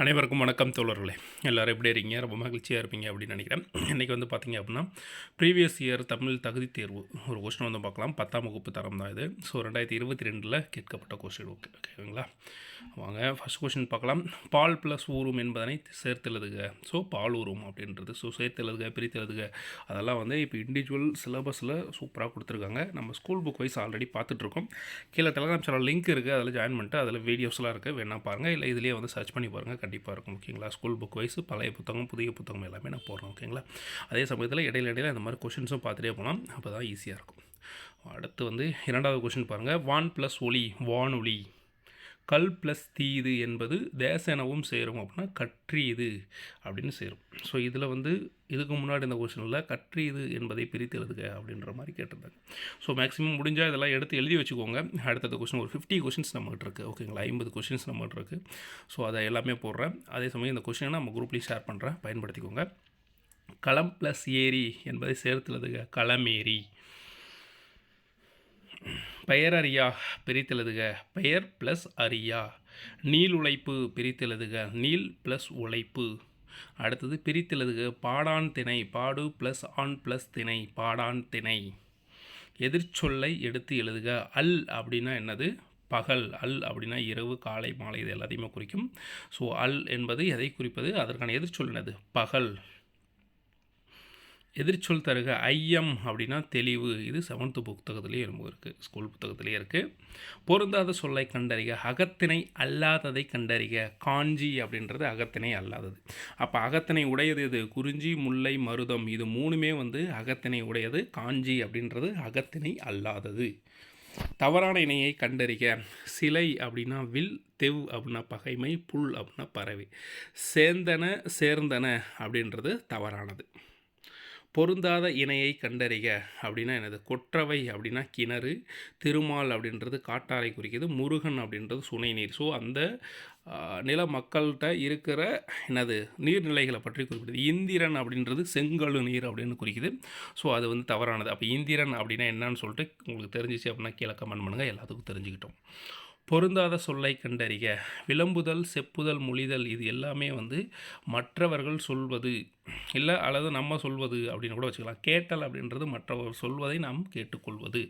அனைவருக்கும் வணக்கம் தோழர்களே. எல்லோரும் எப்படி இருக்கீங்க? ரொம்ப மகிழ்ச்சியாக இருப்பீங்க அப்படின்னு நினைக்கிறேன். இன்றைக்கி வந்து பார்த்திங்க அப்படின்னா ப்ரீவியஸ் இயர் தமிழ் தகுதி தேர்வு ஒரு கொஸ்டின் வந்து பார்க்கலாம். 10ஆம் வகுப்பு தரம் தான் இது. ஸோ 2022 கேட்கப்பட்ட கொஸ்டின். ஓகேங்களா? வாங்க ஃபஸ்ட் கொஸ்டின் பார்க்கலாம். பால் ப்ளஸ் ஊரும் என்பதனை சேர்த்து எழுதுக. ஸோ பால் ஊரும் அப்படின்றது சேர்த்து எழுதுக, பிரித்து எழுதுக, அதெல்லாம் வந்து இப்போ இண்டிவிஜுவல் சிலபஸில் சூப்பராக கொடுத்துருக்காங்க. நம்ம ஸ்கூல் புக் வைஸ் ஆல்ரெடி பார்த்துட்ருக்கோம். கீழே டெலகிராம் சேனல் லிங்க் இருக்குது, அதில் ஜாயின் பண்ணிட்டு அதில் வீடியோஸ்லாம் இருக்குது, வேணா பாருங்கள். இல்லை இதிலேயே வந்து சர்ச் பண்ணி பாருங்கள், கண்டிப்பாக இருக்கும். ஓகேங்களா? ஸ்கூல் புக் வைஸ் பழைய புத்தகம், புதிய புத்தகம் எல்லாமே நான் போடுறேன். ஓகேங்களா? அதே சமயத்தில் இடையில இந்த மாதிரி கொஷின்ஸும் பார்த்துட்டே போகலாம், அப்போ தான் ஈஸியாக இருக்கும். அடுத்து வந்து இரண்டாவது கொஷின் பாருங்கள். வான் ப்ளஸ் ஒளி வானொலி, கல் ப்ளஸ் தீது என்பது தேசனவும் சேரும் அப்படின்னா கற்றீது அப்படின்னு சேரும். ஸோ இதில் வந்து இதுக்கு முன்னாடி இந்த கொஸ்டினில் கற்றீது என்பதை பிரித்து எழுதுக அப்படின்ற மாதிரி கேட்டிருந்தாங்க. ஸோ மேக்ஸிமம் முடிஞ்சால் இதெல்லாம் எடுத்து எழுதி வச்சுக்கோங்க. அடுத்தது கொஸ்டின் ஒரு 50 கொஷின்ஸ் நம்மகிட்ட இருக்குது. ஓகேங்களா? 50 கொஷின்ஸ் நம்மகிட்ட இருக்குது. ஸோ அதை எல்லாமே போடுறேன். அதே சமயம் இந்த கொஸ்டினை நம்ம குரூப்லேயும் ஷேர் பண்ணுறேன், பயன்படுத்திக்கோங்க. களம் ப்ளஸ் ஏரி என்பதை சேர்த்து எழுதுக. களமேரி. பெயர் அறியா பிரித்தெழுதுக. பெயர் ப்ளஸ் அறியா. நீள் உழைப்பு பிரித்தெழுதுக. நீள் ப்ளஸ் உழைப்பு. அடுத்தது பிரித்தெழுதுக. பாடான் திணை. பாடு ப்ளஸ் ஆண் ப்ளஸ் திணை. பாடான் திணை. எதிர்ச்சொல்லை எடுத்து எழுதுக. அல் அப்படின்னா என்னது? பகல். அல் அப்படின்னா இரவு, காலை, மாலை, இது எல்லாத்தையுமே குறிக்கும். ஸோ அல் என்பது எதை குறிப்பது? அதற்கான எதிர்ச்சொல் என்னது? பகல். எதிர்ச்சொல் தருக. ஐயம் அப்படின்னா தெளிவு. இது 7th புத்தகத்துலேயே ரொம்ப இருக்குது, ஸ்கூல் புத்தகத்துலேயே இருக்குது. பொருந்தாத சொல்லை கண்டறிக. அகத்திணை அல்லாததை கண்டறிக. காஞ்சி அப்படின்றது அகத்திணை அல்லாதது. அப்போ அகத்திணை உடையது இது குறிஞ்சி, முல்லை, மருதம், இது மூணுமே வந்து அகத்திணை உடையது. காஞ்சி அப்படின்றது அகத்திணை அல்லாதது. தவறான இணையை கண்டறிக. சிலை அப்படின்னா வில், தெவ் அப்படின்னா பகைமை, புல் அப்படின்னா பறவை. சேர்ந்தன சேர்ந்தன அப்படின்றது தவறானது. பொருந்தாத இணையை கண்டறிக அப்படின்னா என்னது? கொற்றவை அப்படின்னா கிணறு, திருமால் அப்படின்றது காட்டாரை குறிக்கிது, முருகன் அப்படின்றது சுனை நீர். ஸோ அந்த நில மக்கள்கிட்ட இருக்கிற என்னது நீர்நிலைகளை பற்றி குறிப்பிடுது. இந்திரன் அப்படின்றது செங்கழு நீர் அப்படின்னு குறிக்குது. ஸோ அது வந்து தவறானது. அப்போ இந்திரன் அப்படின்னா என்னன்னு சொல்லிட்டு உங்களுக்கு தெரிஞ்சிச்சு அப்படின்னா கீழே கமெண்ட் பண்ணுங்கள், எல்லாத்துக்கும் தெரிஞ்சுக்கிட்டோம். பொருந்தாத சொல்லை கண்டறிக. விளம்புதல், செப்புதல், மொழிதல், இது எல்லாமே வந்து மற்றவர்கள் சொல்வது இல்லை அல்லது நம்ம சொல்வது அப்படின்னு கூட வச்சுக்கலாம். கேட்டல் அப்படின்றது மற்றவர்கள் சொல்வதை நாம் கேட்டுக்கொள்வது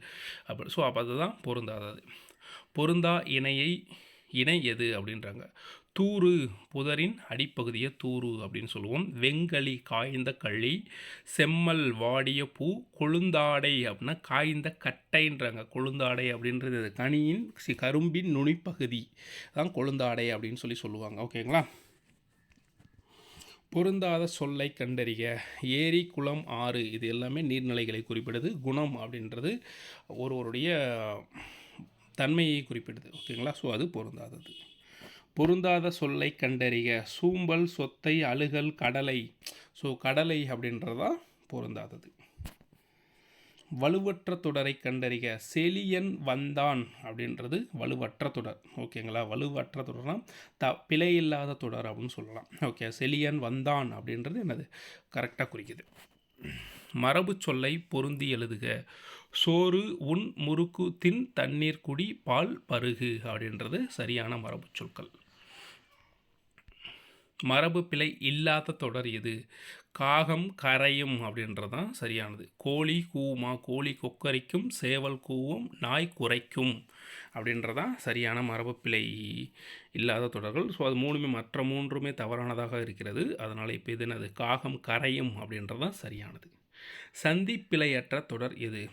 அப்படி. ஸோ அப்போ அதுதான் பொருந்தாதது. பொருந்தா இணை எது அப்படின்றாங்க. தூறு, புதரின் அடிப்பகுதியை தூறு அப்படின்னு சொல்லுவோம். வெங்களி, காய்ந்த களி. செம்மல், வாடிய பூ. கொழுந்தாடை அப்படின்னா காய்ந்த கட்டைன்றாங்க. கொழுந்தாடை அப்படின்றது கனியின் கரும்பின் நுனிப்பகுதி தான் கொழுந்தாடை அப்படின்னு சொல்லுவாங்க. ஓகேங்களா? பொருந்தாத சொல்லை கண்டறிக. ஏரி, குளம், ஆறு, இது எல்லாமே நீர்நிலைகளை குறிப்பிடுது. குணம் அப்படின்றது ஒருவருடைய தன்மையை குறிப்பிடுது. ஓகேங்களா? ஸோ அது பொருந்தாதது. பொருந்தாத சொல்லை கண்டறிக. சூம்பல், சொத்தை, அழுகல், கடலை. ஸோ கடலை அப்படின்றதான் பொருந்தாதது. வலுவற்ற தொடரை கண்டறிக. செலியன் வந்தான் அப்படின்றது வலுவற்ற தொடர். ஓகேங்களா? வலுவற்ற தொடர்னா பிழை இல்லாத தொடர் அப்படின்னு சொல்லலாம். ஓகே, செலியன் வந்தான் அப்படின்றது என்னது? கரெக்டாக குறிக்குது. மரபு சொல்லை பொருந்தி எழுதுக. சோறு உன், முறுக்கு தின், தண்ணீர் குடி, பால் பருகு அப்படின்றது சரியான மரபு சொற்கள். மரபு பிழை இல்லாத தொடர் எது? காகம் கரையும் அப்படின்றதான் சரியானது. கோழி கூவுமா? கோழி கொக்கரிக்கும், சேவல் கூவும், நாய் குரைக்கும் அப்படின்றதான் சரியான மரபு பிழை இல்லாத தொடர்கள். ஸோ அது மற்ற மூன்றுமே தவறானதாக இருக்கிறது. அதனால் இப்போ இது என்னது? காகம் கரையும் அப்படின்றதான் சரியானது. சந்திப்பிழையற்ற தொடர் எது?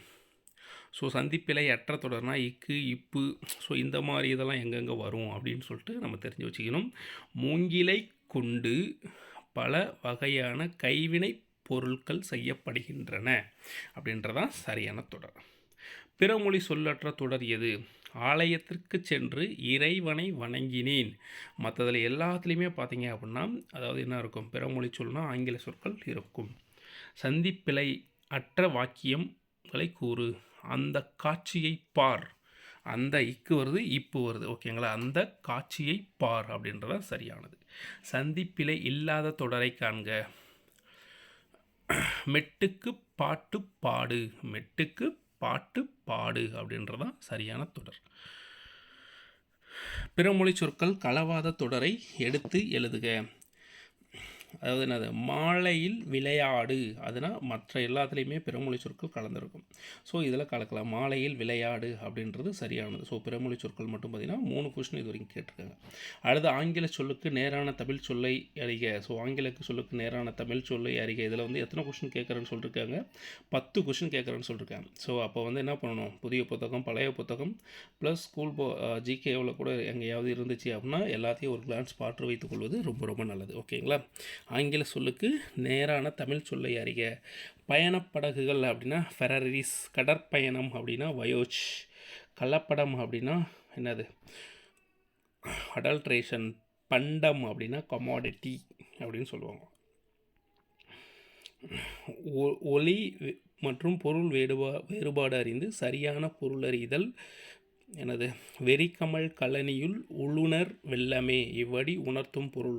ஸோ சந்திப்பிழையற்ற தொடர்னா இக்கு, இப்பு, ஸோ இந்த மாதிரி இதெல்லாம் எங்கெங்கே வரும் அப்படின்னு சொல்லிட்டு நம்ம தெரிஞ்சு வச்சுக்கணும். மூங்கிலை கொண்டு பல வகையான கைவினை பொருட்கள் செய்யப்படுகின்றன அப்படின்றதான் சரியான தொடர். பிறமொழி சொல்லற்ற தொடர் எது? ஆலயத்திற்கு சென்று இறைவனை வணங்கினேன். மற்றதில் எல்லாத்துலேயுமே பார்த்தீங்க அப்படின்னா அதாவது என்ன இருக்கும்? பிறமொழி சொல்னா ஆங்கில சொற்கள் இருக்கும். சந்திப்பிழை அற்ற வாக்கியங்களை கூறு. அந்த காட்சியை பார். அந்த இக்கு வருது, இப்பு வருது. ஓகேங்களா? அந்த காட்சியை பார் அப்படின்றத சரியானது. சந்திப்பிழை இல்லாத தொடரை காண்க. மெட்டுக்கு பாட்டு பாடு. மெட்டுக்கு பாட்டு பாடு அப்படின்றதான் சரியான தொடர். பிறமொழி சொற்கள் கலவாத தொடரை எடுத்து எழுதுக. அதாவது என்னது, மாலையில் விளையாடு, அதுனா மற்ற எல்லாத்துலேயுமே பிறமொழி சொற்கள் கலந்துருக்கும். ஸோ இதில் கலக்கலாம். மாலையில் விளையாடு அப்படின்றது சரியானது. ஸோ பிறமொழி சொற்கள் மட்டும் பார்த்திங்கன்னா 3 கொஷின் இது வரைக்கும் கேட்டிருக்காங்க. அடுத்து ஆங்கில சொல்லுக்கு நேரான தமிழ் சொல்லை அறிக. ஸோ ஆங்கில சொல்லுக்கு நேரான தமிழ் சொல்லை அறிக. இதில் வந்து எத்தனை கொஷின் கேட்குறேன்னு சொல்லியிருக்காங்க, 10 கொஷின் கேட்குறேன்னு சொல்லியிருக்காங்க. ஸோ அப்போ வந்து என்ன பண்ணணும், புதிய புத்தகம் பழைய புத்தகம் ப்ளஸ் ஸ்கூல் ஜிகேவில் கூட எங்கேயாவது இருந்துச்சு அப்படின்னா எல்லாத்தையும் ஒரு கிளான்ஸ் பார்த்து வைத்துக்கொள்வது ரொம்ப ரொம்ப நல்லது. ஓகேங்களா. ஆங்கில சொல்லுக்கு நேரான தமிழ் சொல்லை அறிக. பயணப்படகுகள் அப்படின்னா ஃபெரரிஸ், கடற்பயணம் அப்படின்னா வயோஜ், கலப்படம் அப்படின்னா என்னது, அடல்ட்ரேஷன், பண்டம் அப்படின்னா கமாடிட்டி அப்படின்னு சொல்லுவாங்க. ஒலி மற்றும் பொருள் வேறுபாடு அறிந்து சரியான பொருளறிதல் எனது வெறிக்கமல் கழனியுள் உளுணர் வெள்ளமே இவ்வடி உணர்த்தும் பொருள்.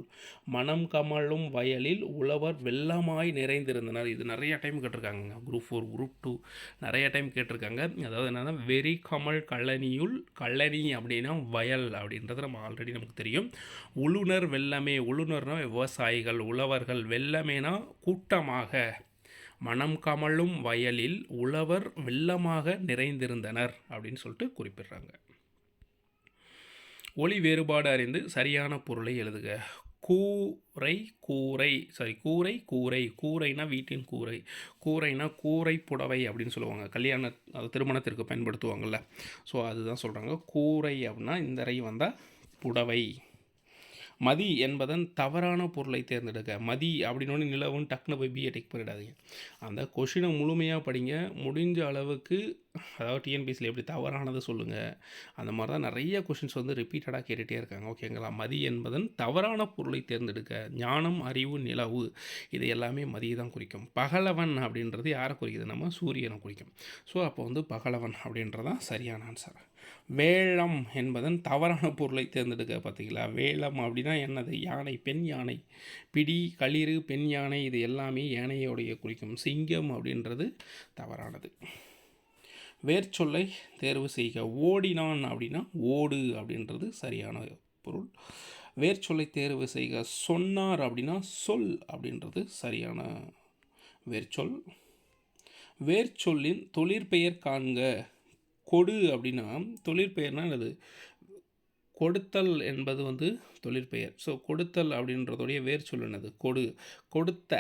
மனம் கமழும் வயலில் உழவர் வெள்ளமாய் நிறைந்திருந்தனர். இது நிறைய டைம் கேட்டிருக்காங்க, குரூப் 4 குரூப் 2 நிறைய டைம் கேட்டிருக்காங்க. அதாவது என்னன்னா, வெறிக்கமல் கழனியுள், கழனி அப்படின்னா வயல் அப்படின்றது ஆல்ரெடி நமக்கு தெரியும். உளுணர் வெள்ளமே, உளுணர்னா விவசாயிகள் உழவர்கள், வெள்ளமேனா கூட்டமாக, மனம் கமழும் வயலில் உழவர் வெள்ளமாக நிறைந்திருந்தனர் அப்படின்னு சொல்லிட்டு குறிப்பிடுறாங்க. ஒலி வேறுபாடு அறிந்து சரியான பொருளை எழுதுக. கூரை கூரை கூரை கூரை, கூரைனா வீட்டின் கூரை, கூரைனா கூரை புடவை அப்படின்னு சொல்லுவாங்க, திருமணத்திற்கு பயன்படுத்துவாங்கள்ல. ஸோ அதுதான் சொல்கிறாங்க. கூரை அப்படின்னா இந்த ரை வந்தால் புடவை. மதி என்பதன் தவறான பொருளை தேர்ந்தெடுக்க. மதி அப்படின்னு நிலவுன்னு டக்குன்னு போய் பிஏ டெக் பண்ணிடாதீங்க. அந்த கொஷினை முழுமையாக படிங்க. முடிஞ்ச அளவுக்கு, அதாவது டிஎன்பிஎஸ்சியில் எப்படி தவறானது சொல்லுங்கள், அந்த மாதிரி தான் நிறைய கொஷின்ஸ் வந்து ரிப்பீட்டடாக கேட்டுகிட்டே இருக்காங்க. ஓகேங்களா. மதி என்பதன் தவறான பொருளை தேர்ந்தெடுக்க. ஞானம், அறிவு, நிலவு இது எல்லாமே மதியை தான் குறிக்கும். பகலவன் அப்படின்றது யாரை குறிக்குது, நம்ம சூரியனை குறிக்கும். ஸோ அப்போ வந்து பகலவன் அப்படின்றதான் சரியான ஆன்சர். வேளம் என்பதன் தவறான பொருளை தேர்ந்தெடுக்க. பார்த்தீங்களா, வேளம் அப்படின்னா என்னது, யானை, பெண் யானை. பிடி, களிறு, பெண் யானை இது எல்லாமே யானையோடைய குறிக்கும். சிங்கம் அப்படின்றது தவறானது. வேர்ச்சொல்லை தேர்வு செய்க. ஓடினான் அப்படின்னா ஓடு அப்படின்றது சரியான பொருள். வேர்ச்சொல்லை தேர்வு செய்க. சொன்னார் அப்படின்னா சொல் அப்படின்றது சரியான வேர்ச்சொல். வேர்ச்சொல்லின் தொழிற்பெயர் காண்க. கொடு அப்படின்னா தொழிற்பெயர்னா என்னது, கொடுத்தல் என்பது வந்து தொழிற்பெயர். ஸோ கொடுத்தல் அப்படின்றதுடைய வேர் சொல் என்னது, கொடு. கொடுத்த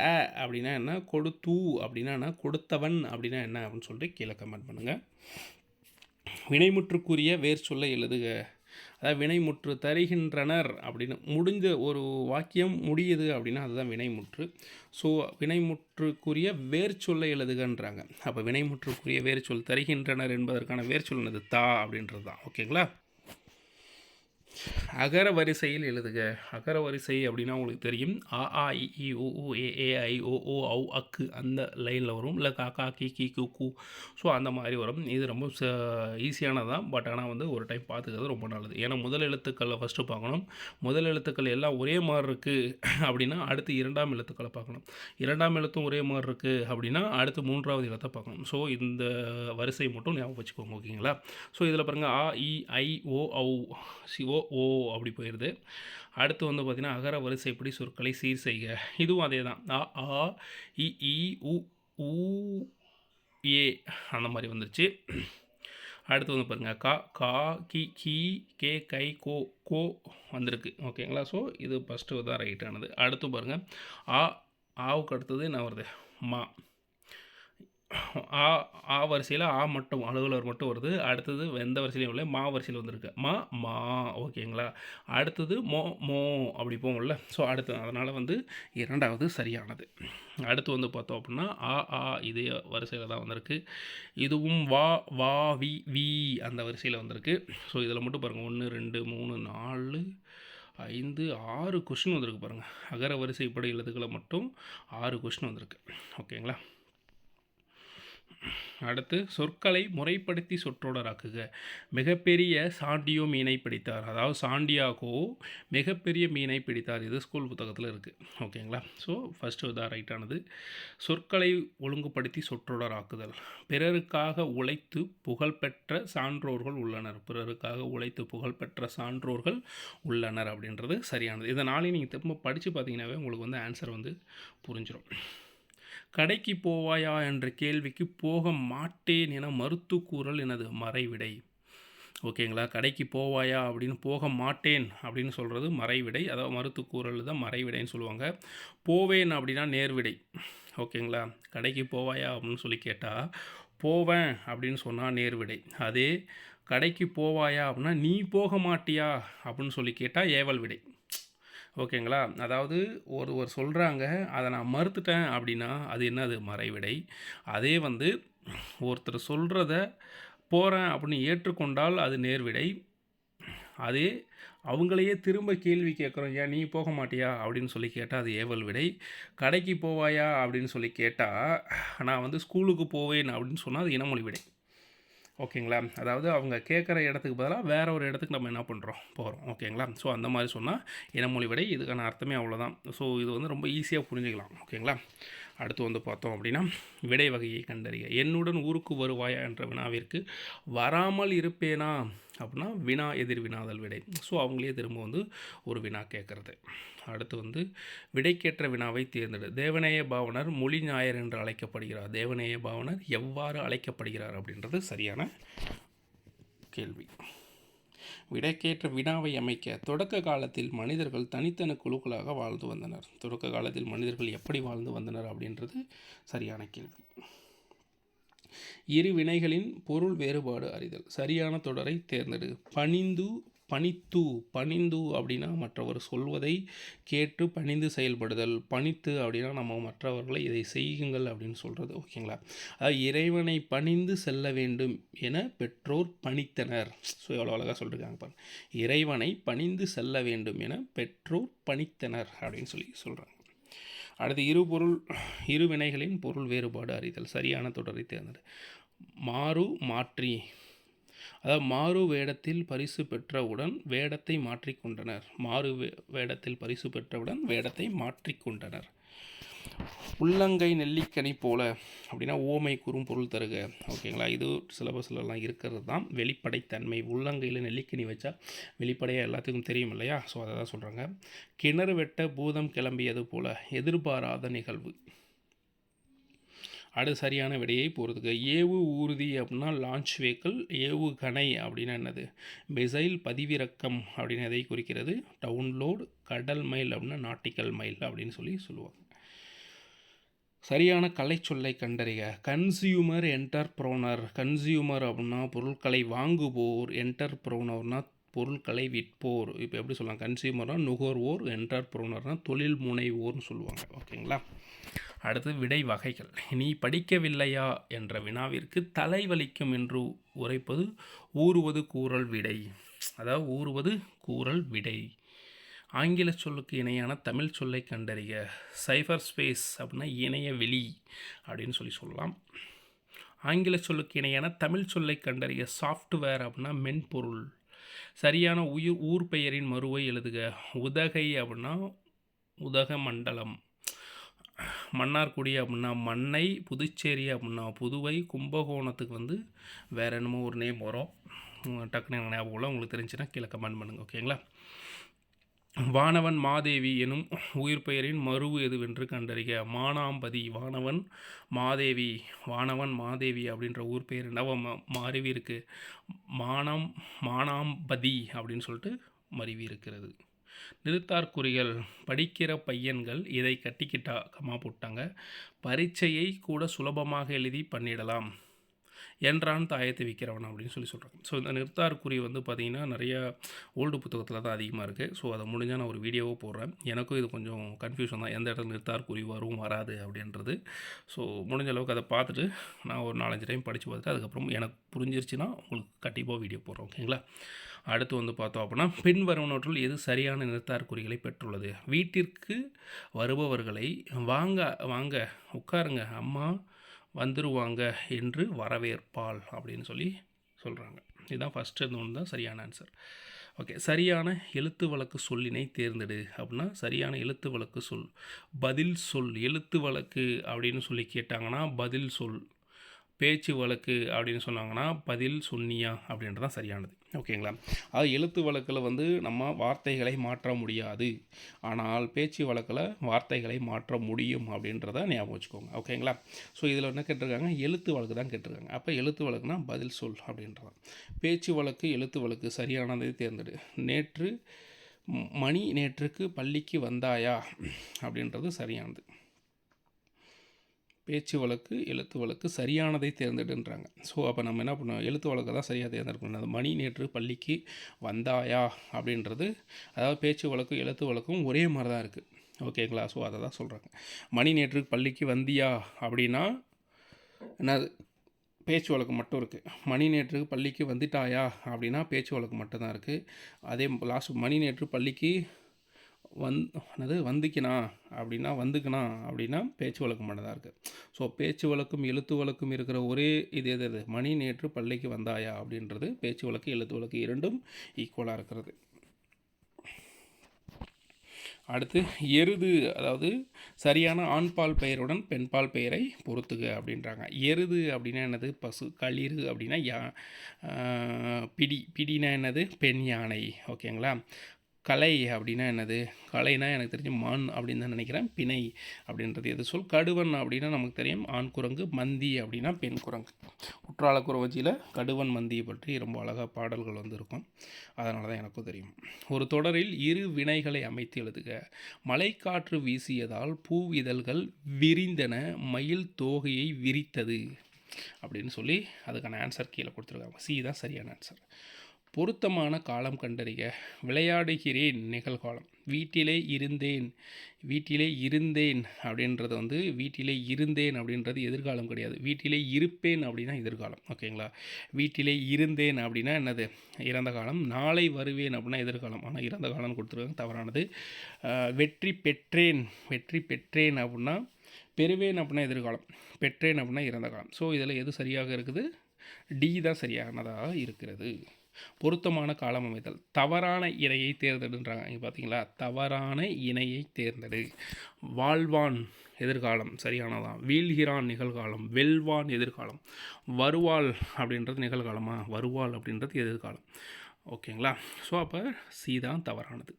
அப்படின்னா என்ன, கொடுத்து அப்படின்னா என்ன, கொடுத்தவன் அப்படின்னா என்ன அப்படின்னு சொல்லிட்டு கீழே கமெண்ட் பண்ணுங்கள். வினைமுற்றுக்குரிய வேர் சொல்லை எழுதுக. அதாவது வினைமுற்று. தருகின்றனர் அப்படின்னு முடிஞ்ச ஒரு வாக்கியம் முடியுது அப்படின்னா அதுதான் வினைமுற்று. ஸோ வினைமுற்றுக்குரிய வேர்ச்சொல்லை எழுதுகன்றாங்க. அப்போ வினைமுற்றுக்குரிய வேர்ச்சொல் தருகின்றனர் என்பதற்கான வேர்ச்சொல் என்னது, தா அப்படின்றது தான். ஓகேங்களா. அகர வரிசையில் எழுதுக. அகர வரிசை அப்படின்னா உங்களுக்கு தெரியும், ஆ ஆ இ ஈ உ ஊ ஏ ஏ ஐ ஓ ஓ ஔ அக்கு அந்த லைனில் வரும். இல்லை காக்கா கி கி கு கு. ஸோ அந்த மாதிரி வரும். இது ரொம்ப ஈஸியானது தான். பட் ஆனால் வந்து ஒரு டைம் பார்த்துக்கிறது ரொம்ப நல்லது. ஏன்னா முதல் எழுத்துக்களை ஃபஸ்ட்டு பார்க்கணும். முதல் எழுத்துக்கள் எல்லாம் ஒரே மாதிரி இருக்குது அப்படின்னா அடுத்து இரண்டாம் எழுத்துக்களை பார்க்கணும். இரண்டாம் எழுத்தும் ஒரே மாதிரி இருக்குது அப்படின்னா அடுத்து மூன்றாவது எழுத்தை பார்க்கணும். ஸோ இந்த வரிசை மட்டும் ஞாபகம் வச்சுக்கோங்க. ஓகேங்களா. ஸோ இதில் பாருங்கள், ஆ இ ஐ ஓ ஔ சி ஓ ஓ அப்படி போயிடுது. அடுத்து வந்து பார்த்திங்கன்னா அகர வரிசைப்படி சொற்களை சீர் செய்க. இதுவும் அதே தான். அ ஆ இ ஈ உ ஊ ஏ அந்த மாதிரி வந்துருச்சு. அடுத்து வந்து பாருங்கள், கா கா கி கி கே கை கோ கோ வந்திருக்கு. ஓகேங்களா. ஸோ இது ஃபஸ்ட்டு தான் ரைட்டானது. அடுத்து பாருங்கள், ஆ ஆவுக்கு அடுத்தது என்ன வருது, மா. ஆ வரிசையில் ஆ மட்டும் அலுவலர் மட்டும் வருது. அடுத்தது எந்த வரிசையிலையும் இல்லை, மா வரிசையில் வந்திருக்கு. மா. ஓகேங்களா. அடுத்தது மோ அப்படி போகும்ல. ஸோ அடுத்து அதனால் வந்து இரண்டாவது சரியானது. அடுத்து வந்து பார்த்தோம் அப்படின்னா ஆ இதே வரிசையில் தான் வந்திருக்கு. இதுவும் வா வி அந்த வரிசையில் வந்திருக்கு. ஸோ இதில் மட்டும் பாருங்கள், 1 2 3 4 5 6 கொஷின் வந்திருக்கு பாருங்கள். அகர வரிசைப்படி எழுத்துக்களை மட்டும் 6 கொஷின் வந்திருக்கு. ஓகேங்களா. அடுத்து சொற்களை முறைப்படுத்தி சொற்றொடராக்குக. மிகப்பெரிய சாண்டியோ மீனை பிடித்தார். அதாவது சாண்டியாகோ மிகப்பெரிய மீனை பிடித்தார். இது ஸ்கூல் புத்தகத்தில் இருக்குது. ஓகேங்களா? ஸோ ஃபஸ்ட்டு தான் ரைட்டானது. சொற்களை ஒழுங்குபடுத்தி சொற்றொடராக்குதல். பிறருக்காக உழைத்து புகழ்பெற்ற சான்றோர்கள் உள்ளனர். பிறருக்காக உழைத்து புகழ்பெற்ற சான்றோர்கள் உள்ளனர் அப்படின்றது சரியானது. இதை நாளைக்கு நீங்கள் திரும்ப படித்து பார்த்தீங்கன்னாவே உங்களுக்கு வந்து ஆன்சர் வந்து புரிஞ்சிடும். கடைக்கு போவாயா என்ற கேள்விக்கு போக மாட்டேன் என மறுத்து கூறல் எனது மறைவிடை. ஓகேங்களா? கடைக்கு போவாயா அப்படின்னு போக மாட்டேன் அப்படின்னு சொல்கிறது மறைவிடை. அதாவது மறுத்து கூறல் தான் மறைவிடைன்னு சொல்லுவாங்க. போவேன் அப்படின்னா நேர்விடை. ஓகேங்களா? கடைக்கு போவாயா அப்படின்னு சொல்லி கேட்டால் போவேன் அப்படின்னு சொன்னால் நேர்விடை. அதே கடைக்கு போவாயா அப்படின்னா நீ போக மாட்டியா அப்படின்னு சொல்லி கேட்டால் ஏவல் விடை. ஓகேங்களா? அதாவது ஒருவர் சொல்கிறாங்க, அதை நான் மறுத்துட்டேன் அப்படின்னா அது என்னது மறைவிடை. அதே வந்து ஒருத்தர் சொல்கிறத போகிறேன் அப்படின்னு ஏற்றுக்கொண்டால் அது நேர்விடை. அதே அவங்களையே திரும்ப கேள்வி கேட்குறோம், ஏன் நீ போக மாட்டியா அப்படின்னு சொல்லி கேட்டால் அது ஏவல் விடை. கடைக்கு போவாயா அப்படின்னு சொல்லி கேட்டால் நான் வந்து ஸ்கூலுக்கு போவேன் அப்படின்னு சொன்னால் அது இனமொழி விடை. ஓகேங்களா? அதாவது அவங்க கேட்குற இடத்துக்கு பதிலாக வேறு ஒரு இடத்துக்கு நம்ம என்ன பண்ணுறோம் போகிறோம். ஓகேங்களா? ஸோ அந்த மாதிரி சொன்னால் இனமொழி விடை. இதுக்கான அர்த்தமே அவ்வளோதான். ஸோ இது வந்து ரொம்ப ஈஸியாக புரிஞ்சுக்கலாம். ஓகேங்களா? அடுத்து வந்து பார்த்தோம் அப்படின்னா விடை வகையை கண்டறிய. என்னுடன் ஊருக்கு வருவாயா என்ற வினாவிற்கு வராமல் இருப்பேனா அப்படின்னா வினா எதிர் வினாதல் விடை. ஸோ அவங்களே திரும்ப வந்து ஒரு வினா கேட்குறது. அடுத்து வந்து விடைக்கேற்ற வினாவை தேர்ந்தெடு. தேவநேய பாவனர் மொழி ஞாயர் என்று அழைக்கப்படுகிறார். தேவநேய பாவனர் எவ்வாறு அழைக்கப்படுகிறார் அப்படின்றது சரியான கேள்வி. விடைக்கேற்ற வினாவை அமைக்க. தொடக்க காலத்தில் மனிதர்கள் தனித்தனி குழுக்களாக வாழ்ந்து வந்தனர். தொடக்க காலத்தில் மனிதர்கள் எப்படி வாழ்ந்து வந்தனர் அப்படின்றது சரியான கேள்வி. இரு வினைகளின் பொருள் வேறுபாடு அறிதல். சரியான தொடரை தேர்ந்தெடு. பணிந்து அப்படின்னா மற்றவர் சொல்வதை கேட்டு பணிந்து செயல்படுதல். பணித்து அப்படின்னா நம்ம மற்றவர்களை இதை செய்யுங்கள் அப்படின்னு சொல்கிறது. ஓகேங்களா? அதாவது இறைவனை பணிந்து செல்ல வேண்டும் என பெற்றோர் பணித்தனர். ஸோ எவ்வளோ அழகாக சொல்லியிருக்காங்க பாருங்க. இறைவனை பணிந்து செல்ல வேண்டும் என பெற்றோர் பணித்தனர் அப்படின்னு சொல்லி சொல்கிறாங்க. அடுத்து இரு வினைகளின் பொருள் வேறுபாடு அறிதல். சரியான தொடரை தேர்ந்தெடு. மாற்றி, அதாவது மாறு வேடத்தில் பரிசு பெற்றவுடன் வேடத்தை மாற்றிக்கொண்டனர். வேடத்தில் பரிசு பெற்றவுடன் வேடத்தை மாற்றிக்கொண்டனர். உள்ளங்கை நெல்லிக்கனி போல அப்படின்னா ஓமை கூறும் பொருள் தருக. ஓகேங்களா? இது சிலபஸ்லாம் இருக்கிறது தான். வெளிப்படைத்தன்மை. உள்ளங்கையில் நெல்லிக்கனி வச்சா வெளிப்படையாக எல்லாத்துக்கும் தெரியும் இல்லையா? ஸோ அதை தான் சொல்கிறாங்க. கிணறு வெட்ட பூதம் கிளம்பியது போல எதிர்பாராத நிகழ்வு. அடுத்து சரியான விடையை போகிறதுக்கு. ஏவு ஊர்தி அப்படின்னா லான்ச் வெஹிக்கிள். ஏவுகணை அப்படின்னா என்னது? மிசைல். பதிவிறக்கம் அப்படின்னு எதை குறிக்கிறது? டவுன்லோடு. கடல் மைல் அப்படின்னா நாட்டிக்கல் மைல் அப்படின்னு சொல்லுவாங்க. சரியான கலை சொல்லை கண்டறிக. கன்சியூமர் என்டர்ப்ரோனர். கன்சியூமர் அப்படின்னா பொருட்களை வாங்குவோர். என்டர்ப்ரோனர்னா பொருட்களை விற்போர். இப்போ எப்படி சொல்லலாம்? கன்சியூமர்னால் நுகர்வோர், என்டர்ப்ரோனர்னால் தொழில் முனைவோர்னு சொல்லுவாங்க. ஓகேங்களா? அடுத்து விடை வகைகள். நீ படிக்கவில்லையா என்ற வினாவிற்கு தலைவலிக்கும் என்று உரைப்பது ஊறுவது கூறல் விடை. அதாவது ஊறுவது கூறல் விடை. ஆங்கில சொல்லுக்கு இணையான தமிழ் சொல்லை கண்டறிய. சைபர் ஸ்பேஸ் அப்படின்னா இணைய வெளி அப்படின்னு சொல்லலாம். ஆங்கில சொல்லுக்கு இணையான தமிழ் சொல்லை கண்டறிய. சாஃப்ட்வேர் அப்படின்னா மென்பொருள். சரியான ஊர் பெயரின் மறுவை எழுதுக. உதகை அப்படின்னா உதகமண்டலம். மன்னார்குடி அப்படின்னா மன்னை. புதுச்சேரி அப்படின்னா புதுவை. கும்பகோணத்துக்கு வந்து வேறு என்னமோ ஒரு நேம் வரும், டக்குனு ஞாபகம் உங்களுக்கு தெரிஞ்சுன்னா கீழே கமெண்ட் பண்ணுங்கள். ஓகேங்களா? வானவன் மாதேவி எனும் உயிர் பெயரின் மருவு எதுவென்று கண்டறிக. மானாம்பதி. வானவன் மாதேவி அப்படின்ற ஊர் பெயர் என்னவோ மருவி இருக்குது. மானாம்பதி அப்படின்னு சொல்லிட்டு மருவி இருக்கிறது. நிறுத்தார்குறிகள். படிக்கிற பையன்கள் இதை கட்டிக்கிட்டா கம்மா போட்டாங்க. பரீட்சையை கூட சுலபமாக எழுதி பண்ணிடலாம் என்றான் தாயத்தை விற்கிறவன் அப்படின்னு சொல்கிறாங்க. ஸோ இந்த நிறுத்தார்குறி வந்து பார்த்திங்கன்னா நிறையா ஓல்டு புத்தகத்தில் தான் அதிகமாக இருக்குது. ஸோ அதை முடிஞ்சால் நான் ஒரு வீடியோவாக போடுறேன். எனக்கும் இது கொஞ்சம் கன்ஃபியூஷன் தான், எந்த இடத்துல நிறுத்தார்குறி வராது அப்படின்றது. ஸோ முடிஞ்ச அளவுக்கு அதை பார்த்துட்டு நான் ஒரு 4-5 டைம் படித்து பார்த்துட்டு அதுக்கப்புறம் எனக்கு புரிஞ்சிருச்சுன்னா உங்களுக்கு கண்டிப்பாக வீடியோ போடுறோம். ஓகேங்களா? அடுத்து வந்து பார்த்தோம் அப்படின்னா பின்வருவனவற்றுள் எது சரியான நிறுத்தார்குறிகளை பெற்றுள்ளது? வீட்டிற்கு வருபவர்களை வாங்க உட்காருங்க, அம்மா வந்துருவாங்க என்று வரவேற்பாள் அப்படின்னு சொல்லி சொல்கிறாங்க. இதுதான் ஃபஸ்ட்டு ஒன்று தான் சரியான ஆன்சர். ஓகே, சரியான எழுத்து வழக்கு சொல்லினை தேர்ந்தெடு அப்படின்னா சரியான எழுத்து வழக்கு சொல். பதில் சொல். எழுத்து வழக்கு அப்படின்னு சொல்லி கேட்டாங்கன்னா பதில் சொல். பேச்சு வழக்கு அப்படின்னு சொன்னாங்கன்னா பதில் சொன்னியா அப்படின்றது தான் சரியானது. ஓகேங்களா? அது எழுத்து வழக்கில் நம்ம வார்த்தைகளை மாற்ற முடியாது, ஆனால் பேச்சு வழக்கில் வார்த்தைகளை மாற்ற முடியும் அப்படின்றத ஞாபகம் வச்சுக்கோங்க. ஓகேங்களா? ஸோ இதில் என்ன கேட்டிருக்காங்க? எழுத்து வழக்கு தான் கேட்டிருக்காங்க. அப்போ எழுத்து வழக்குனா பதில் சொல் அப்படின்றதான். பேச்சு வழக்கு எழுத்து வழக்கு சரியானதை தேர்ந்தெடு. மணி நேற்றுக்கு பள்ளிக்கு வந்தாயா அப்படின்றது சரியானது. பேச்சு வழக்கு எழுத்து வழக்கு சரியானதை தேர்ந்தெடுன்றாங்க. ஸோ அப்போ நம்ம என்ன பண்ணோம்? எழுத்து வழக்கை தான் சரியாக தேர்ந்தெடுக்கணும். அது மணி நேற்று பள்ளிக்கு வந்தாயா அப்படின்றது, அதாவது பேச்சு வழக்கு எழுத்து வழக்கும் ஒரே மாதிரி தான் இருக்குது. ஓகேங்களா? ஸோ அதை தான் சொல்கிறாங்க. மணி நேற்று பள்ளிக்கு வந்தியா அப்படின்னா என்னது? பேச்சு வழக்கு மட்டும் இருக்குது. மணி நேற்று பள்ளிக்கு வந்துட்டாயா அப்படின்னா பேச்சு வழக்கு மட்டும்தான் இருக்குது. அதே லாஸ்ட் மணி நேற்று பள்ளிக்கு வந்துக்கினா அப்படின்னா பேச்சு வழக்கு மட்டும் தான் இருக்குது. ஸோ பேச்சு வழக்கும் எழுத்து வழக்கும் இருக்கிற ஒரே இது மணி நேற்று பள்ளிக்கு வந்தாயா அப்படின்றது பேச்சு வழக்கு எழுத்து வழக்கு இரண்டும் ஈக்குவலாக இருக்கிறது. அடுத்து எருது, அதாவது சரியான ஆண்பால் பெயருடன் பெண்பால் பெயரை பொறுத்துக அப்படின்றாங்க. எருது அப்படின்னா என்னது? பசு. களிறு அப்படின்னா பிடினா என்னது? பெண் யானை. ஓகேங்களா? கலை அப்படின்னா என்னது? கலைனா எனக்கு தெரிஞ்சு மான் அப்படின்னு தான் நினைக்கிறேன். பிணை அப்படின்றது எது சொல். கடுவன் அப்படின்னா நமக்கு தெரியும் ஆண் குரங்கு. மந்தி அப்படின்னா பெண் குரங்கு. குற்றால குறவஞ்சியில் கடுவன் மந்தியை பற்றி ரொம்ப அழகாக பாடல்கள் இருக்கும். அதனால தான் எனக்கும் தெரியும். ஒரு தொடரில் இரு வினைகளை அமைத்து எழுதுக. மழைக்காற்று வீசியதால் பூவிதழ்கள் விரிந்தன, மயில் தோகையை விரித்தது அப்படின்னு சொல்லி அதுக்கான ஆன்சர் கீழே கொடுத்துருக்காங்க. சி தான் சரியான ஆன்சர். பொருத்தமான காலம் கண்டறிக. விளையாடுகிறேன் நிகழ்காலம். வீட்டிலே இருந்தேன் அப்படின்றது வீட்டிலே இருந்தேன் அப்படின்றது எதிர்காலம் கிடையாது. வீட்டிலே இருப்பேன் அப்படின்னா எதிர்காலம். ஓகேங்களா? வீட்டிலே இருந்தேன் அப்படின்னா என்னது? இறந்த காலம். நாளை வருவேன் அப்படின்னா எதிர்காலம், ஆனால் இறந்த காலம்னு கொடுத்துருக்காங்க, தவறானது. வெற்றி பெற்றேன் அப்படின்னா பெறுவேன் அப்படின்னா எதிர்காலம், பெற்றேன் அப்படின்னா இறந்த காலம். ஸோ இதில் எது சரியாக இருக்குது? டி தான் சரியானதாக இருக்கிறது. பொருத்தமான காலம் அமைத்தல். தவறான இணையை தேர்ந்தெடுன்றாங்க. இங்கே பார்த்தீங்களா? தவறான இணையை தேர்ந்தெடு. வாழ்வான் எதிர்காலம் சரியானதான். வீழ்கிறான் நிகழ்காலம். வெல்வான் எதிர்காலம். வருவாள் அப்படின்றது நிகழ்காலமா? வருவாள் அப்படின்றது எதிர்காலம். ஓகேங்களா? ஸோ அப்போ சி தான் தவறானது.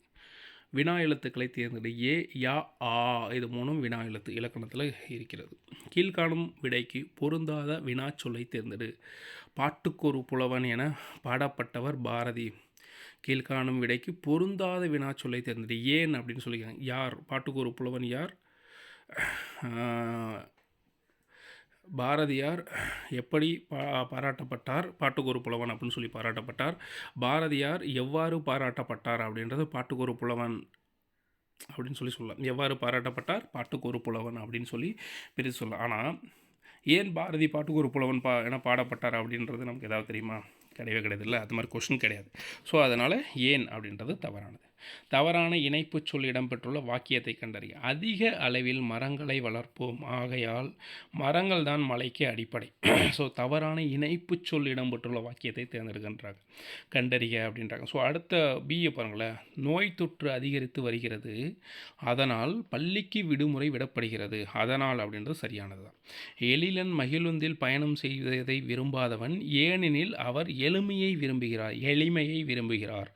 வினா எழுத்துக்களை தேர்ந்தெடு. ஏ, யா, ஆ இது மூணும் வினா எழுத்து இலக்கணத்தில் இருக்கிறது. கீழ்காணும் விடைக்கு பொருந்தாத வினா சொல்லை தேர்ந்தெடு. பாட்டுக்கொரு புலவன் என பாடப்பட்டவர் பாரதி. கீழ்காணும் விடைக்கு பொருந்தாத வினா சொல்லை தேர்ந்தெடு. ஏன் அப்படின்னு சொல்லிக்கிறாங்க. யார் பாட்டுக்கொரு புலவன்? யார்? பாரதியார் எப்படி பாராட்டப்பட்டார்? பாட்டுக்கொரு புலவன் அப்படின்னு சொல்லி பாராட்டப்பட்டார். பாரதியார் எவ்வாறு பாராட்டப்பட்டார் அப்படின்றது பாட்டுக்கொரு புலவன் அப்படின்னு சொல்லலாம். எவ்வாறு பாராட்டப்பட்டார்? பாட்டுக்கொரு புலவன் அப்படின்னு சொல்லி பிரித்து சொல்லலாம். ஆனால் ஏன் பாரதி பாட்டுக்கொரு புலவன் என பாடப்பட்டார் அப்படின்றது நமக்கு ஏதாவது தெரியுமா? கிடையவே கிடையாது. இல்லை, அது மாதிரி கொஷின் கிடையாது. ஸோ அதனால் ஏன் அப்படின்றது தவறானது. தவறான இணைப்பு சொல் இடம்பெற்றுள்ள வாக்கியத்தை கண்டறிய. அதிக அளவில் மரங்களை வளர்ப்போம், ஆகையால் மரங்கள் தான் மலைக்கு அடிப்படை. ஸோ தவறான இணைப்பு சொல் இடம்பெற்றுள்ள வாக்கியத்தை தேர்ந்தெடுக்கின்றாங்க, கண்டறிய அப்படின்றாங்க. ஸோ அடுத்த பிஏ பாருங்களேன். நோய் தொற்று அதிகரித்து வருகிறது, அதனால் பள்ளிக்கு விடுமுறை விடப்படுகிறது. அதனால் அப்படின்றது சரியானது தான். எழிலன் மகிழுந்தில் பயணம் செய்வதை விரும்பாதவன், ஏனெனில் அவர் எளிமையை விரும்புகிறார்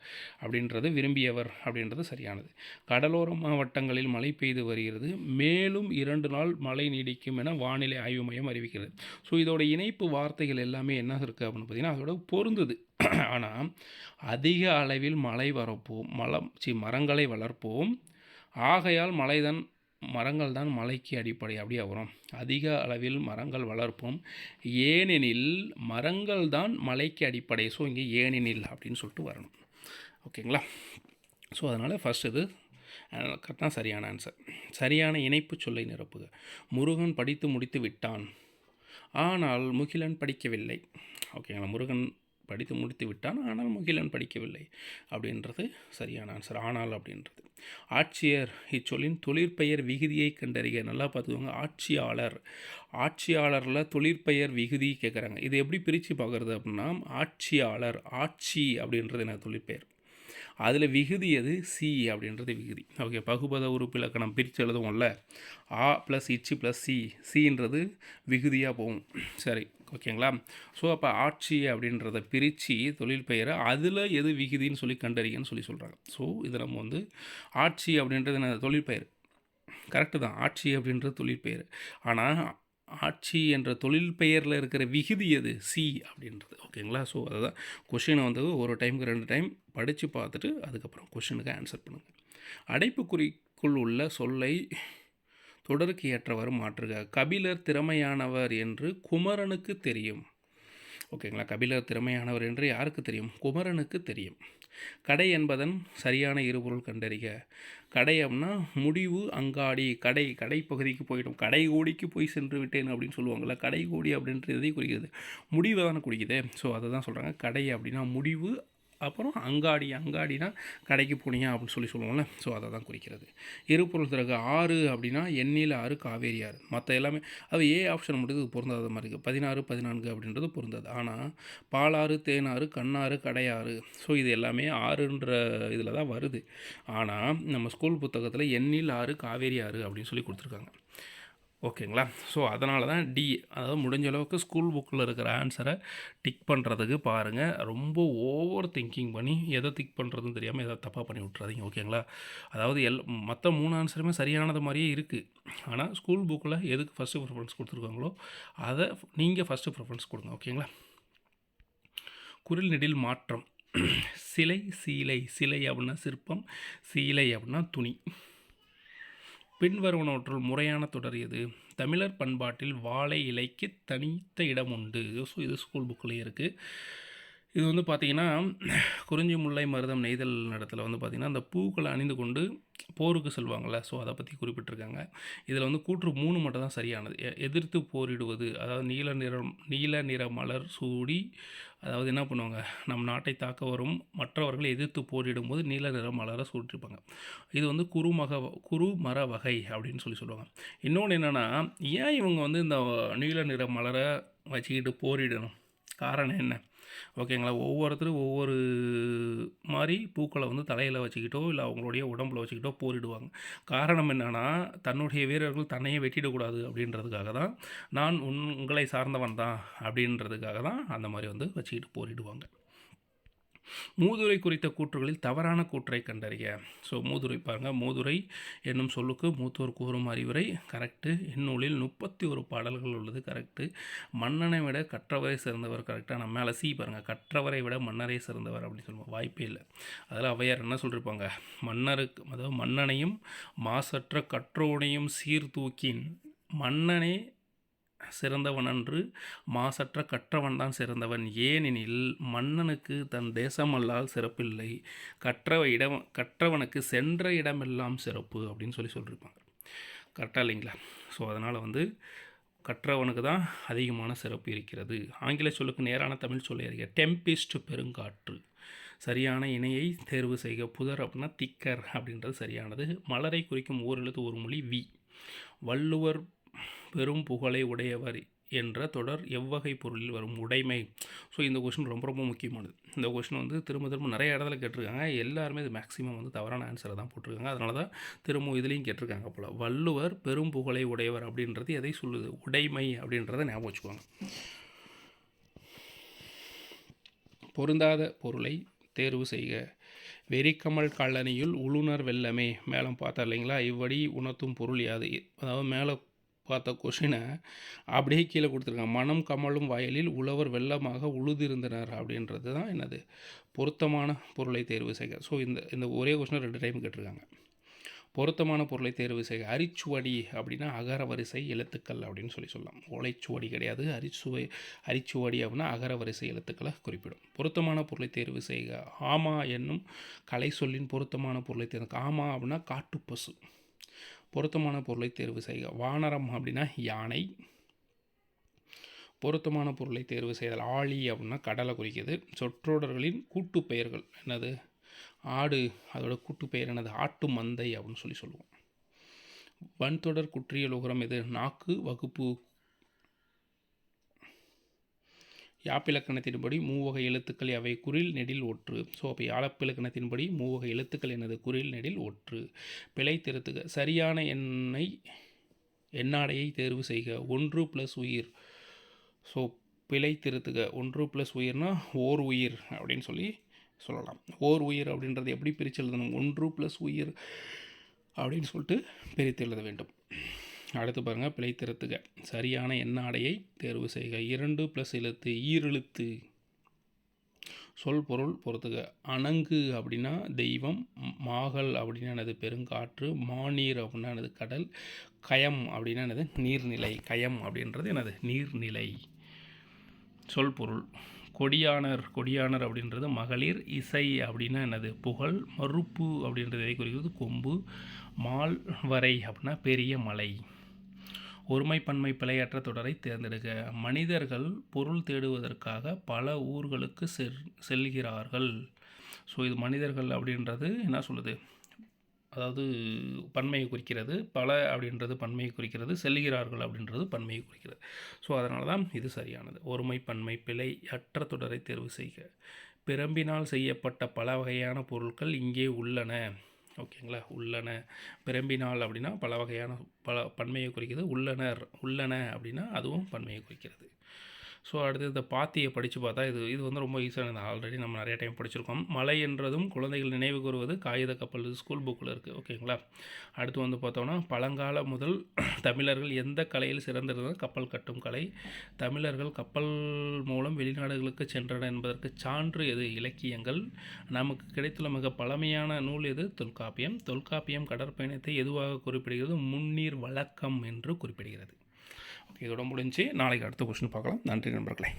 அப்படின்றது விரும்பியவர் அப்படின்றது சரியானது. கடலோர மாவட்டங்களில் மழை பெய்து வருகிறது, மேலும் 2 நாள் மழை நீடிக்கும் என வானிலை ஆய்வு மையம் அறிவிக்கிறது. ஸோ இதோட இணைப்பு வார்த்தைகள் எல்லாமே என்ன இருக்குது அப்படின்னு பார்த்தீங்கன்னா அதோட பொருந்துது. ஆனால் அதிக அளவில் மரங்களை வளர்ப்போம், ஆகையால் மரங்கள் தான் மலைக்கு அடிப்படை அப்படியே வரும். அதிக அளவில் மரங்கள் வளர்ப்போம், ஏனெனில் மரங்கள் தான் மலைக்கு அடிப்படை. ஸோ இங்கே ஏனெனில் அப்படின்னு சொல்லிட்டு வரணும். ஓகேங்களா? ஸோ அதனால் ஃபஸ்ட் இது கரெக்டாக சரியான ஆன்சர். சரியான இணைப்பு சொல்லை நிரப்புக. முருகன் படித்து முடித்து விட்டான், ஆனால் முகிலன் படிக்கவில்லை. ஓகேங்களா? முருகன் படித்து முடித்து விட்டான், ஆனால் முகிலன் படிக்கவில்லை அப்படின்றது சரியான ஆன்சர். ஆனால் அப்படின்றது. ஆட்சியர் இச்சொல்லின் தொழிற்பெயர் விகுதியை கண்டறிக. நல்லா பார்த்துக்கோங்க. ஆட்சியாளர், ஆட்சியாளரில் தொழிற்பெயர் விகுதி கேட்குறாங்க. இது எப்படி பிரித்து பார்க்குறது அப்படின்னா, ஆட்சியாளர், ஆட்சி அப்படின்றது என்ன தொழிற்பெயர், அதில் விகுதி எது, சி அப்படின்றது விகுதி. ஓகே, பகுபத உறுப்பு இலக்கணம் பிரித்து எழுதுவோம்ல, ஆ ப்ளஸ் இச்சு ப்ளஸ் சி, சின்றது விகுதியாக போகும். சரி, ஓகேங்களா. ஸோ அப்போ ஆட்சி அப்படின்றத பிரித்து தொழில் பெயரை அதில் எது விகுதின்னு சொல்லி கண்டறிங்கன்னு சொல்லி சொல்கிறாங்க. ஸோ இது நம்ம வந்து ஆட்சி அப்படின்றது என்ன தொழிற்பெயர், கரெக்டு தான், ஆட்சி அப்படின்றது தொழிற்பெயர். ஆனால் ஆட்சி என்ற தொழில் பெயரில் இருக்கிற விகுதி எது, சி அப்படின்றது. ஓகேங்களா. ஸோ அதுதான் கொஷினை வந்து ஒரு டைமுக்கு 2 டைம் படித்து பார்த்துட்டு அதுக்கப்புறம் கொஷினுக்கு ஆன்சர் பண்ணுங்கள். அடைப்புக்குறிக்குள் உள்ள சொல்லை தொடருக்கு ஏற்றவாறு மாற்றுக. கபிலர் திறமையானவர் என்று குமரனுக்கு தெரியும். ஓகேங்களா. கபிலர் திறமையானவர் என்று யாருக்கு தெரியும், குமரனுக்கு தெரியும். கடை என்பதன் சரியான இருபொருள் கண்டறிக. கடை அப்படின்னா முடிவு, அங்காடி, கடை, கடை பகுதிக்கு போயிடும், கடை கோடிக்கு போய் சென்று விட்டேன் அப்படின்னு சொல்லுவாங்கள்ல, கடை கோடி அப்படின்றது எதை குறிக்கிறது, முடிவை தானே குறிக்குது. ஸோ அதை தான் சொல்கிறாங்க. கடை அப்படின்னா முடிவு, அப்புறம் அங்காடி, அங்காடினா கடைக்கு போனியா அப்படின்னு சொல்லி சொல்லுவோம்ல. ஸோ அதை தான் குறிக்கிறது. இருபொருள் திறகு. ஆறு அப்படின்னா எண்ணில் ஆறு, காவேரி ஆறு. மற்ற எல்லாமே அது ஏ ஆப்ஷன் மட்டும் இது பொருந்தாத மாதிரி இருக்குது. 16, 14 அப்படின்றது பொருந்தாது. ஆனால் பாலாறு, தேனாறு, கண்ணாறு, கடையாறு, ஸோ இது எல்லாமே ஆறுன்ற இதில் தான் வருது. ஆனால் நம்ம ஸ்கூல் புத்தகத்தில் எண்ணில் ஆறு, காவேரி ஆறு அப்படின்னு சொல்லி கொடுத்துருக்காங்க. ஓகேங்களா. ஸோ அதனால தான் டி, அதாவது முடிஞ்ச அளவுக்கு ஸ்கூல் புக்கில் இருக்கிற ஆன்சரை டிக் பண்ணுறதுக்கு பாருங்கள். ரொம்ப ஓவர் திங்கிங் பண்ணி எதை டிக் பண்ணுறதுன்னு தெரியாமல் எதை தப்பாக பண்ணி விட்றாதீங்க. ஓகேங்களா. அதாவது மற்ற 3 ஆன்சருமே சரியானது மாதிரியே இருக்குது. ஆனால் ஸ்கூல் புக்கில் எதுக்கு ஃபஸ்ட்டு ப்ரிஃபரன்ஸ் கொடுத்துருக்காங்களோ அதை நீங்கள் ஃபஸ்ட்டு ப்ரிஃபரன்ஸ் கொடுங்க. ஓகேங்களா. குரில் நெடில் மாற்றம். சிலை, சீலை. சிலை அப்படின்னா சிற்பம், சீலை அப்படின்னா துணி. பின்வருவனவற்றுள் முறையான தொடர் எது. தமிழர் பண்பாட்டில் வாழை இலைக்கு தனித்த இடம் உண்டு. ஸோ இது ஸ்கூல் புக்கிலே இருக்குது. இது வந்து பார்த்திங்கன்னா குறிஞ்சி முல்லை மருதம் நெய்தல் இடத்துல வந்து பார்த்திங்கன்னா அந்த பூக்களை அணிந்து கொண்டு போருக்கு செல்வாங்கள்ல. ஸோ அதை பற்றி குறிப்பிட்டிருக்காங்க. இதில் வந்து கூற்று 3 மட்டும் தான் சரியானது. எதிர்த்து போரிடுவது, அதாவது நீல நிற மலர் சூடி, அதாவது என்ன பண்ணுவாங்க, நம் நாட்டை தாக்க வரும் மற்றவர்களை எதிர்த்து போரிடும்போது நீல நிற மலரை சூட்டிருப்பாங்க. இது வந்து குறுமர வகை அப்படின்னு சொல்லுவாங்க. இன்னொன்று என்னென்னா, ஏன் இவங்க வந்து இந்த நீல நிற மலரை வச்சுக்கிட்டு போரிடணும், காரணம் என்ன. ஓகேங்களா. ஒவ்வொருத்தரும் ஒவ்வொரு மாதிரி பூக்களை வந்து தலையில் வச்சுக்கிட்டோ இல்லை அவங்களுடைய உடம்பில் வச்சுக்கிட்டோ போரிடுவாங்க. காரணம் என்னென்னா, தன்னுடைய வீரர்கள் தன்னையே வெட்டிடக்கூடாது அப்படின்றதுக்காக தான், நான் உங்களை சார்ந்தவன் தான் அப்படின்றதுக்காக தான் அந்த மாதிரி வந்து வச்சுக்கிட்டு போரிடுவாங்க. மூதுரை குறித்த கூற்றுகளில் தவறான கூற்றை கண்டறிய. ஸோ மூதுரை பாருங்கள். மூதுரை என்னும் சொல்லுக்கு மூத்தோர் கூறும் அறிவுரை கரெக்டு. இந்நூலில் 31 பாடல்கள் உள்ளது கரெக்டு. மன்னனை விட கற்றவரை சிறந்தவர் கரெக்டாக. நம்ம மேலே சி பாருங்கள், கற்றவரை விட மன்னரை சிறந்தவர் அப்படின்னு சொல்லுவோம், வாய்ப்பே இல்லை. அதில் ஔவையார் என்ன சொல்லியிருப்பாங்க, மன்னருக்கு, அதாவது மன்னனையும் மாசற்ற கற்றோனையும் சீர்தூக்கின் மன்னனே சிறந்தவன் அன்று, மாசற்ற கற்றவன் தான் சிறந்தவன். ஏனெனில் மன்னனுக்கு தன் தேசமல்லால் சிறப்பில்லை, கற்றவனுக்கு சென்ற இடமெல்லாம் சிறப்பு அப்படின்னு சொல்லியிருப்பாங்க. கரெக்டாக இல்லைங்களா. ஸோ அதனால் வந்து கற்றவனுக்கு தான் அதிகமான சிறப்பு இருக்கிறது. ஆங்கில சொல்லுக்கு நேரான தமிழ் சொல்லை அறிக. டெம்பிஸ்ட், பெருங்காற்று. சரியான இணையை தேர்வு செய்க. புதர் அப்படின்னா திக்கர் அப்படின்றது சரியானது. மலரை குறிக்கும் ஓரெழுத்து ஒரு மொழி வி. வள்ளுவர் பெரும் புகழை உடையவர் என்ற தொடர் எவ்வகை பொருளில் வரும், உடைமை. ஸோ இந்த கொஷின் ரொம்ப ரொம்ப முக்கியமானது. இந்த கொஷின் வந்து திரும்ப நிறைய இடத்துல கேட்டிருக்காங்க. எல்லாருமே இது மேக்ஸிமம் வந்து தவறான ஆன்சரை தான் போட்டிருக்காங்க. அதனால தான் திரும்ப இதுலேயும் கேட்டிருக்காங்க போல். வள்ளுவர் பெரும் புகழை உடையவர் அப்படின்றது எதை சொல்லுது, உடைமை அப்படின்றத ஞாபகம் வச்சுக்குவாங்க. பொருந்தாத பொருளை தேர்வு செய்க. வெறிக்கமல் கல்லணியுள் உளுணர் வெள்ளமே. மேலே பார்த்தா இல்லைங்களா, இவ்வடி உணர்த்தும் பொருள் யாது. அதாவது மேலே பார்த்த கொஷினை அப்படியே கீழே கொடுத்துருக்காங்க. மனம் கமலும் வயலில் உழவர் வெள்ளமாக உழுதிருந்தனர் அப்படின்றது தான் என்னது, பொருத்தமான பொருளை தேர்வு செய்க. ஸோ இந்த ஒரே கொஷினை 2 டைம் கேட்டிருக்காங்க. பொருத்தமான பொருளை தேர்வு செய்க. அரிச்சுவடி அப்படின்னா அகர வரிசை எழுத்துக்கள் அப்படின்னு சொல்லலாம். ஓலைச்சுவடி கிடையாது, அரிச்சுவடி அப்படின்னா அகர வரிசை எழுத்துக்களை குறிப்பிடும். பொருத்தமான பொருளை தேர்வு செய்க. ஆமா என்னும் கலை சொல்லின் பொருத்தமான பொருளை தேர்வு. ஆமா அப்படின்னா காட்டுப்பசு. பொருத்தமான பொருளை தேர்வு செய்க. வானரம் அப்படின்னா யானை. பொருத்தமான பொருளை தேர்வு செய்தல். ஆழி அப்படின்னா கடலை குறிக்குது. சொற்றொடர்களின் கூட்டு பெயர்கள் என்னது? ஆடு, அதோட கூட்டு பெயர் என்னது? ஆட்டு மந்தை அப்படின்னு சொல்லுவோம். வன்தொடர் குற்றியல் உகரம் எது? நாக்கு, வகுப்பு. யாப்பிலக்கணத்தின்படி மூவகை எழுத்துக்கள் அவை? குறில், நெடில், ஒற்று. ஸோ அப்போ யாப்பிலக்கணத்தின்படி மூவகை எழுத்துக்கள் என்னது? குறில், நெடில், ஒற்று. பிழை திருத்துக. சரியான எண்ணாடையை தேர்வு செய்க. 1 + உயிர். ஸோ பிழை திருத்துக. 1 + உயிர்னா ஓர் உயிர் அப்படின்னு சொல்லலாம். ஓர் உயிர் அப்படின்றது எப்படி பிரித்து எழுதணும்? 1 + உயிர் அப்படின்னு சொல்லிட்டு பிரித்து எழுத வேண்டும். அடுத்து பாருங்கள், பிழை திருத்துக. சரியான எண்ணாடையை தேர்வு செய்க. 2 + எழுத்து ஈரெழுத்து. சொல் பொருள் பொறுத்துக. அணங்கு அப்படின்னா தெய்வம், மாகல் அப்படின்னா என்னது? பெருங்காற்று, மாநீர் அப்படின்னா என்னது? கடல், கயம் அப்படின்னா என்னது? நீர்நிலை. கயம் அப்படின்றது என்னது? நீர்நிலை. சொல் பொருள். கொடியானர், கொடியானர் அப்படின்றது மகளிர். இசை அப்படின்னா என்னது? புகழ். மறுப்பு அப்படின்றதை குறிக்கிறது கொம்பு. மால்வரை அப்படின்னா பெரிய மலை. ஒருமை பன்மை பிழையற்ற தொடரை தேர்ந்தெடுக்க. மனிதர்கள் பொருள் தேடுவதற்காக பல ஊர்களுக்கு செல்கிறார்கள். ஸோ இது மனிதர்கள் அப்படின்றது என்ன சொல்லுது? அதாவது பன்மையை குறிக்கிறது. பல அப்படின்றது பன்மையை குறிக்கிறது. செல்கிறார்கள் அப்படின்றது பன்மையை குறிக்கிறது. ஸோ அதனால தான் இது சரியானது. ஒருமை பன்மை பிழை அற்ற தொடரை தேர்வு செய்க. பிரம்பினால் செய்யப்பட்ட பல வகையான பொருட்கள் இங்கே உள்ளன. ஓகேங்களா? உள்ளன. பிரம்பினால் அப்படின்னா பல வகையான பன்மையை குறிக்கிறது. உள்ளன அப்படின்னா அதுவும் பன்மையை குறிக்கிறது. ஸோ அடுத்து இந்த பாத்தியை படித்து பார்த்தா இது வந்து ரொம்ப ஈஸியானது. ஆல்ரெடி நம்ம நிறைய டைம் படிச்சிருக்கோம். மலை என்றதும் குழந்தைகள் நினைவு கூறுவது காகித கப்பல். ஸ்கூல் புக்கில் இருக்குது. ஓகேங்களா? அடுத்து வந்து பார்த்தோன்னா பழங்கால முதல் தமிழர்கள் எந்த கலையில் சிறந்திருந்தால் கப்பல் கட்டும் கலை. தமிழர்கள் கப்பல் மூலம் வெளிநாடுகளுக்கு சென்றனர் என்பதற்கு சான்று எது? இலக்கியங்கள். நமக்கு கிடைத்துள்ள மிக பழமையான நூல் எது? தொல்காப்பியம். தொல்காப்பியம் கடற்பயணத்தை எதுவாக குறிப்பிடுகிறது? முன்னீர் வழக்கம் என்று குறிப்பிடுகிறது. ஓகே, இதோட முடிஞ்சு. நாளைக்கு அடுத்த கொஸ்டின் பார்க்கலாம். நன்றி நண்பர்களே.